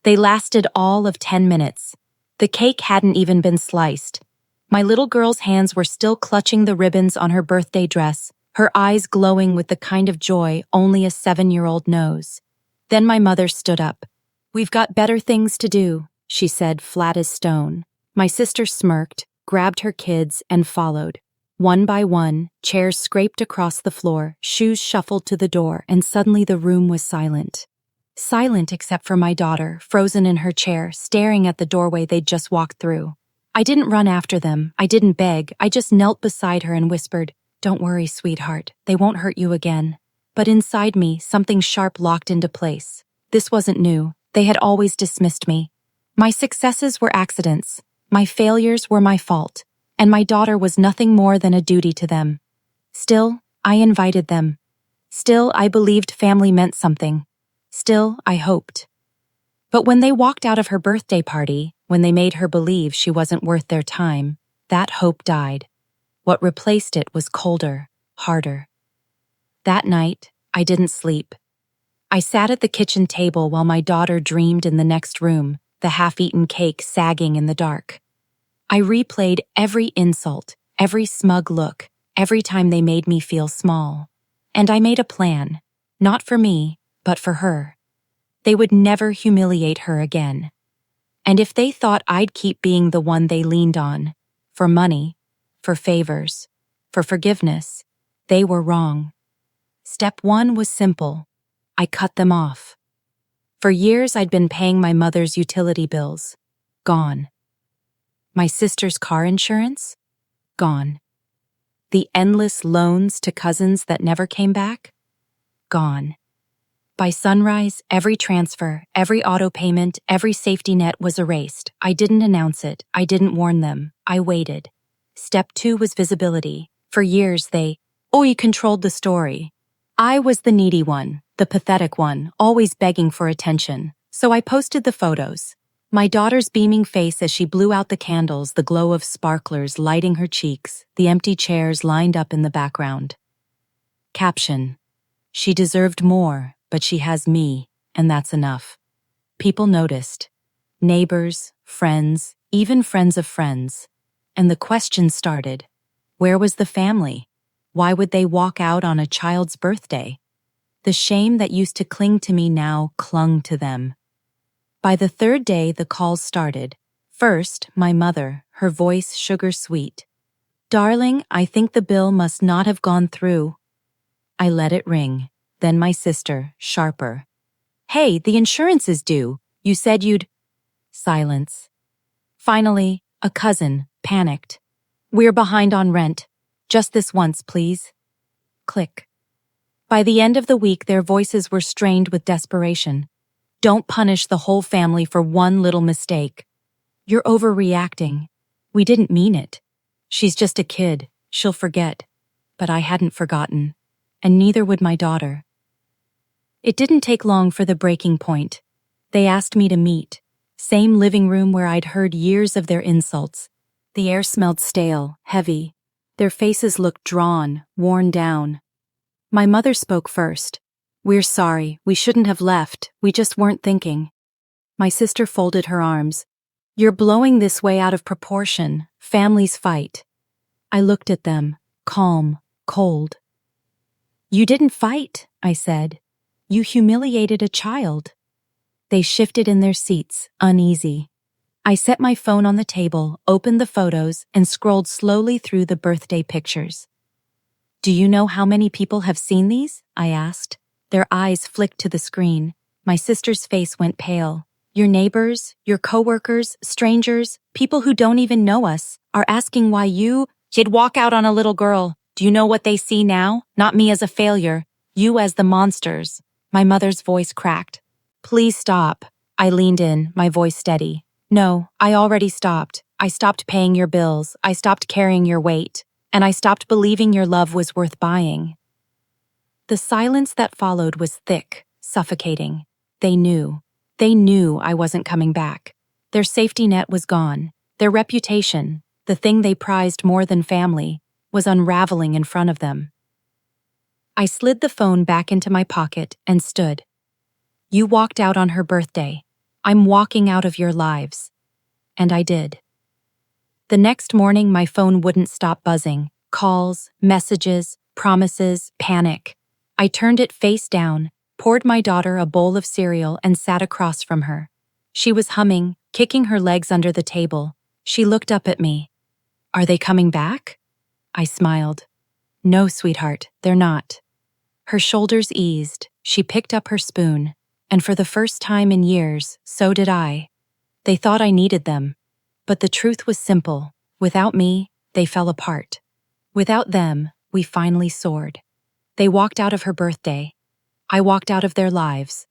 They lasted all of 10 minutes. The cake hadn't even been sliced. My little girl's hands were still clutching the ribbons on her birthday dress, her eyes glowing with the kind of joy only a 7-year-old knows. Then my mother stood up. "We've got better things to do," she said, flat as stone. My sister smirked, grabbed her kids, and followed. One by one, chairs scraped across the floor, shoes shuffled to the door, and suddenly the room was silent. Silent except for my daughter, frozen in her chair, staring at the doorway they'd just walked through. I didn't run after them, I didn't beg, I just knelt beside her and whispered, "Don't worry, sweetheart, they won't hurt you again." But inside me, something sharp locked into place. This wasn't new, they had always dismissed me. My successes were accidents, my failures were my fault, and my daughter was nothing more than a duty to them. Still, I invited them. Still, I believed family meant something. Still, I hoped. But when they walked out of her birthday party, when they made her believe she wasn't worth their time, that hope died. What replaced it was colder, harder. That night, I didn't sleep. I sat at the kitchen table while my daughter dreamed in the next room, the half-eaten cake sagging in the dark. I replayed every insult, every smug look, every time they made me feel small. And I made a plan, not for me, but for her. They would never humiliate her again. And if they thought I'd keep being the one they leaned on, for money, for favors, for forgiveness, they were wrong. Step 1 was simple. I cut them off. For years I'd been paying my mother's utility bills. Gone. My sister's car insurance? Gone. The endless loans to cousins that never came back? Gone. By sunrise, every transfer, every auto payment, every safety net was erased. I didn't announce it. I didn't warn them. I waited. Step 2 was visibility. For years they controlled the story. I was the needy one, the pathetic one, always begging for attention. So I posted the photos. My daughter's beaming face as she blew out the candles, the glow of sparklers lighting her cheeks, the empty chairs lined up in the background. Caption: "She deserved more, but she has me, and that's enough." People noticed. Neighbors, friends, even friends of friends. And the question started. Where was the family? Why would they walk out on a child's birthday? The shame that used to cling to me now clung to them. By the third day, the calls started. First, my mother, her voice sugar-sweet. "Darling, I think the bill must not have gone through." I let it ring. Then my sister, sharper. "Hey, the insurance is due. You said you'd—" Silence. Finally, a cousin, panicked. "We're behind on rent. Just this once, please." Click. By the end of the week, their voices were strained with desperation. "Don't punish the whole family for one little mistake. You're overreacting. We didn't mean it. She's just a kid. She'll forget." But I hadn't forgotten, and neither would my daughter. It didn't take long for the breaking point. They asked me to meet. Same living room where I'd heard years of their insults. The air smelled stale, heavy. Their faces looked drawn, worn down. My mother spoke first. "We're sorry, we shouldn't have left, we just weren't thinking." My sister folded her arms. "You're blowing this way out of proportion. Families fight." I looked at them, calm, cold. "You didn't fight," I said. "You humiliated a child." They shifted in their seats, uneasy. I set my phone on the table, opened the photos, and scrolled slowly through the birthday pictures. "Do you know how many people have seen these?" I asked. Their eyes flicked to the screen. My sister's face went pale. "Your neighbors, your coworkers, strangers, people who don't even know us, are asking why you'd walk out on a little girl. Do you know what they see now? Not me as a failure, you as the monsters." My mother's voice cracked. "Please stop." I leaned in, my voice steady. "No, I already stopped. I stopped paying your bills. I stopped carrying your weight. And I stopped believing your love was worth buying." The silence that followed was thick, suffocating. They knew. They knew I wasn't coming back. Their safety net was gone. Their reputation, the thing they prized more than family, was unraveling in front of them. I slid the phone back into my pocket and stood. "You walked out on her birthday. I'm walking out of your lives. And I did. The next morning, my phone wouldn't stop buzzing. Calls, messages, promises, panic. I turned it face down, poured my daughter a bowl of cereal, and sat across from her. She was humming, kicking her legs under the table. She looked up at me. Are they coming back? I smiled. No, sweetheart, they're not. Her shoulders eased, she picked up her spoon, and for the first time in years, so did I. They thought I needed them. But the truth was simple. Without me, they fell apart. Without them, we finally soared. They walked out of her birthday. I walked out of their lives.